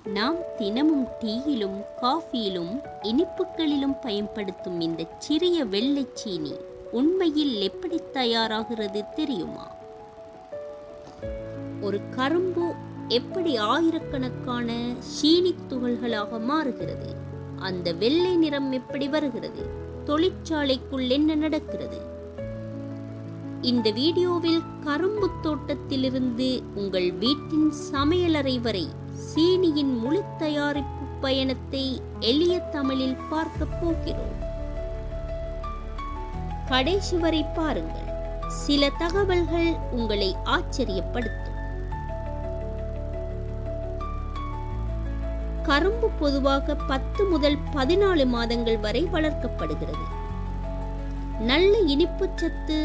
நாம் தினமும் டீயிலும் காஃபியிலும் இனிப்புகளிலும் பயன்படுத்தும் இந்த சிறிய வெள்ளைச் சீனி உண்மையில் எப்படி தயாராகிறது தெரியுமா? ஒரு கரும்பு எப்படி ஆயிரக்கணக்கான சீனித் துகள்களாக மாறுகிறது? அந்த வெள்ளை நிறம் எப்படி வருகிறது? தொழிற்சாலைக்குள் என்ன நடக்கிறது? இந்த வீடியோவில் கரும்பு தோட்டத்திலிருந்து உங்கள் வீட்டின் சமையலறை வரை சீனியின் முழு தயாரிப்பு பயணத்தை எளிய தமிழில் பார்க்க போகிறோம். கடைசி வரை பாருங்கள். சில தகவல்கள் உங்களை ஆச்சரியப்படுத்தும். கரும்பு பொதுவாக 10 முதல் 14 மாதங்கள் வரை வளர்க்கப்படுகிறது. நல்ல இனிப்பு சத்து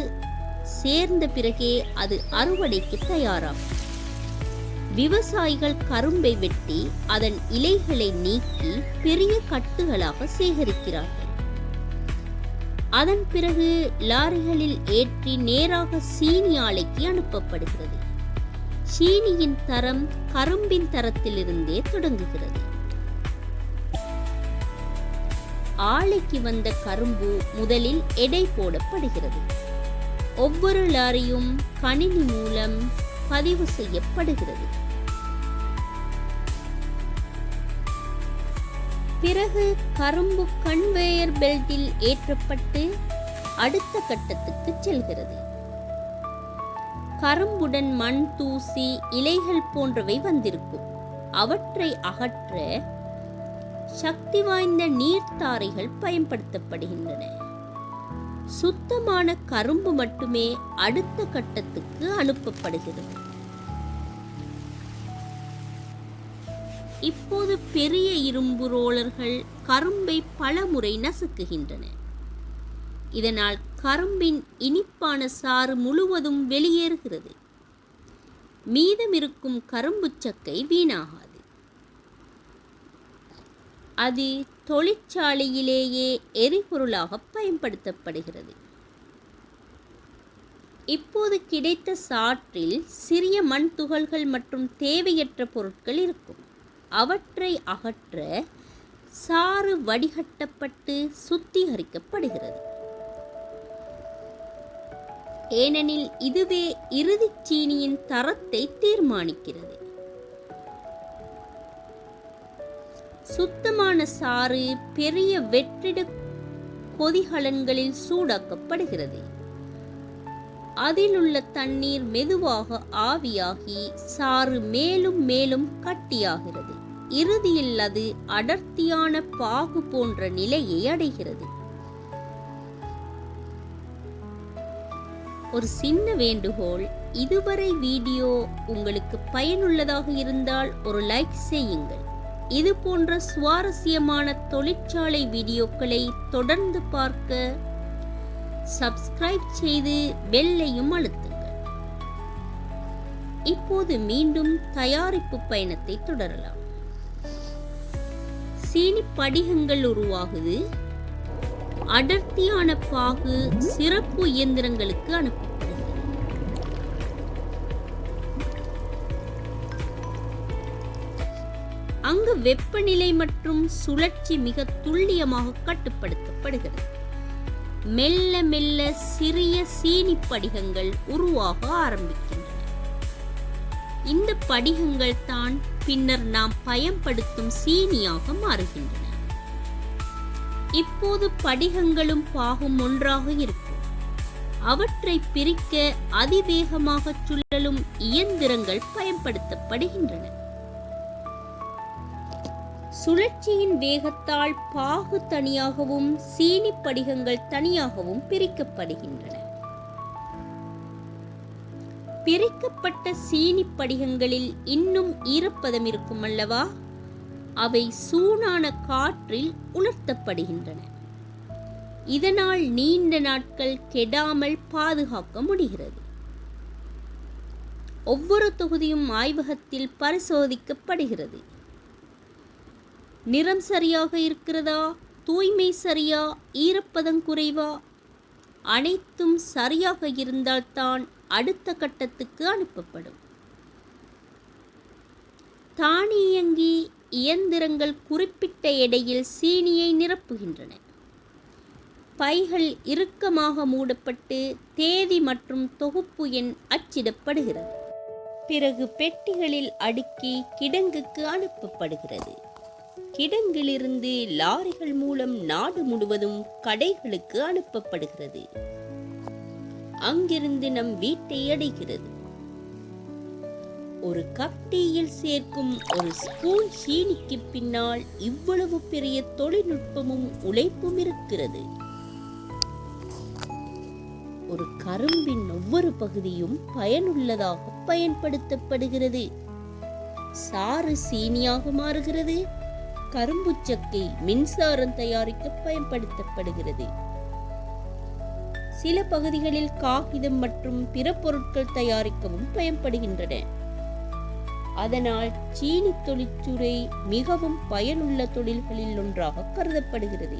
சேர்ந்த பிறகே அது அறுவடைக்கு தயாராகும். விவசாயிகள் கரும்பை வெட்டி அதன் இலைகளை நீக்கி பெரிய கட்டுகளாக சேகரிக்கிறார்கள். அதன் பிறகு லாரிகளில் ஏற்றி நேராக சீனி ஆலைக்கு அனுப்பப்படுகிறது. சீனியின் தரம் கரும்பின் தரத்திலிருந்தே தொடங்குகிறது. ஆலைக்கு வந்த கரும்பு முதலில் எடை போடப்படுகிறது. ஒவ்வொரு லாரியும் கணினி மூலம் பதிவு செய்யப்படுகிறது. பிறகு கரும்பு கன்வேயர் பெல்ட்டில் ஏற்றப்பட்டு அடுத்த கட்டத்துக்கு செல்கிறது. கரும்புடன் மண், தூசி, இலைகள் போன்றவை வந்திருக்கும். அவற்றை அகற்ற சக்தி வாய்ந்த நீர்த்தாரைகள் பயன்படுத்தப்படுகின்றன. சுத்தமான கரும்பு மட்டுமே அடுத்த கட்டத்துக்கு அனுப்பப்படுகிறது. இப்போது பெரிய இரும்பு ரோலர்கள் கரும்பை பல முறை நசுக்குகின்றன. இதனால் கரும்பின் இனிப்பான சாறு முழுவதும் வெளியேறுகிறது. மீதமிருக்கும் கரும்பு சக்கை வீணாகாது. அது தொழிற்சாலையிலேயே எரிபொருளாக பயன்படுத்தப்படுகிறது. இப்போது கிடைத்த சாற்றில் சிறிய மண் துகள்கள் மற்றும் தேவையற்ற பொருட்கள் இருக்கும். அவற்றை அகற்ற சாறு வடிகட்டப்பட்டு சுத்திகரிக்கப்படுகிறது. ஏனெனில் இதுவே இறுதிச் சீனியின் தரத்தை தீர்மானிக்கிறது. சுத்தமான சாறு பெரிய வெற்றிட கொதிகலன்களில் சூடாக்கப்படுகிறது. அதில் உள்ள தண்ணீர் மெதுவாக ஆவியாகி சாறு மேலும் மேலும் கட்டியாகிறது. இறுதியில் அது அடர்த்தியான பாகு போன்ற நிலையை அடைகிறது. ஒரு சின்ன வேண்டுகோள், இதுவரை வீடியோ உங்களுக்கு பயனுள்ளதாக இருந்தால் ஒரு லைக் செய்யுங்கள். இது போன்ற சுவாரஸ்யமான தொழிற்சாலை வீடியோக்களை தொடர்ந்து பார்க்க சப்ஸ்கிரைப் செய்து பெல்லையும் அழுத்துங்கள். இப்போது மீண்டும் தயாரிப்பு பயணத்தை தொடரலாம். சீனி படிகங்கள் உருவாகுது. அடர்த்தியான பாகு சிறப்பு இயந்திரங்களுக்கு அனுப்பப்படுகிறது. அங்கு வெப்பநிலை மற்றும் சுழற்சி மிக துல்லியமாக கட்டுப்படுத்தப்படுகிறது. மெல்ல மெல்ல சிறிய சீனி படிகங்கள் உருவாக ஆரம்பிக்கின்றன. இந்த படிகங்கள் தான் பின்னர் நாம் பயன்படுத்தும் சீனியாக மாறுகின்றன. இப்போது படிகங்களும் பாகும் ஒன்றாக இருக்கும். அவற்றை பிரிக்க அதிவேகமாக சுழலும் இயந்திரங்கள் பயன்படுத்தப்படுகின்றன. சுழற்சியின் வேகத்தால் பாகு தனியாகவும் சீனி படிகங்கள் தனியாகவும் பிரிக்கப்படுகின்றன. பிரிக்கப்பட்ட சீனி படிகங்களில் இன்னும் ஈரப்பதம் இருக்கும் அல்லவா? அவை சூடான காற்றில் உலர்த்தப்படுகின்றன. இதனால் நீண்ட நாட்கள் கெடாமல் பாதுகாக்க முடிகிறது. ஒவ்வொரு தொகுதியும் ஆய்வகத்தில் பரிசோதிக்கப்படுகிறது. நிறம் சரியாக இருக்கிறதா? தூய்மை சரியா? ஈரப்பதம் குறைவா? அனைத்தும் சரியாக இருந்தால்தான் அடுத்த கட்டத்துக்கு அனுப்பப்படும். தானியங்கி இயந்திரங்கள் குறிப்பிட்ட எடையில் சீனியை நிரப்புகின்றன. பைகள் இறுக்கமாக மூடப்பட்டு தேதி மற்றும் தொகுப்பு எண் அச்சிடப்படுகிறது. பிறகு பெட்டிகளில் அடுக்கி கிடங்குக்கு அனுப்பப்படுகிறது. கிடங்கிலிருந்து லாரிகள் மூலம் நாடு முழுவதும் கடைகளுக்கு அனுப்பப்படுகிறது. அங்கிருந்து நம் வீட்டை அடைகிறது. ஒரு கப் டீயில் சேர்க்கும் ஒரு ஸ்பூன் சீனிக்கு பின்னால் இவ்வளவு பெரிய தொழில்நுட்பமும் உழைப்பும் இருக்கிறது. ஒரு கரும்பின் ஒவ்வொரு பகுதியும் பயனுள்ளதாக பயன்படுத்தப்படுகிறது. சாறு சீனியாக மாறுகிறது. கரும்பு சக்கை மின்சாரம் தயாரிக்க பயன்படுத்தப்படுகிறது. சில பகுதிகளில் காகிதம் மற்றும் பிற பொருட்கள் தயாரிக்கவும் பயன்படுகின்றன. அதனால் சீனி தொழிற்துறை மிகவும் பயனுள்ள தொழில்களில் ஒன்றாக கருதப்படுகிறது.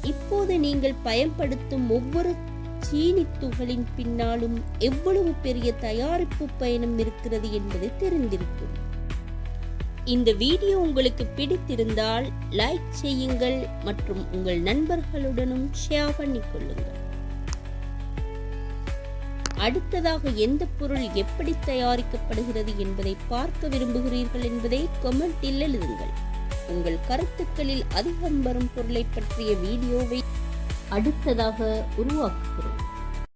இப்போது நீங்கள் பயன்படுத்தும் ஒவ்வொரு சீனி துகளின் பின்னாலும் எவ்வளவு பெரிய தயாரிப்பு பயணம் இருக்கிறது என்பது தெரிந்திருக்கும். இந்த வீடியோ உங்களுக்கு பிடித்திருந்தால் லைக் செய்யுங்கள் மற்றும் உங்கள் நண்பர்களுடனும் ஷேர் பண்ணிக்கொள்ளுங்கள். அடுத்ததாக எந்த பொருள் எப்படி தயாரிக்கப்படுகிறது என்பதை பார்க்க விரும்புகிறீர்கள் என்பதை கமெண்டில் எழுதுங்கள். உங்கள் கருத்துக்களில் அதிகம் வரும் பொருளை பற்றிய வீடியோவை அடுத்ததாக உருவாக்குகிறோம்.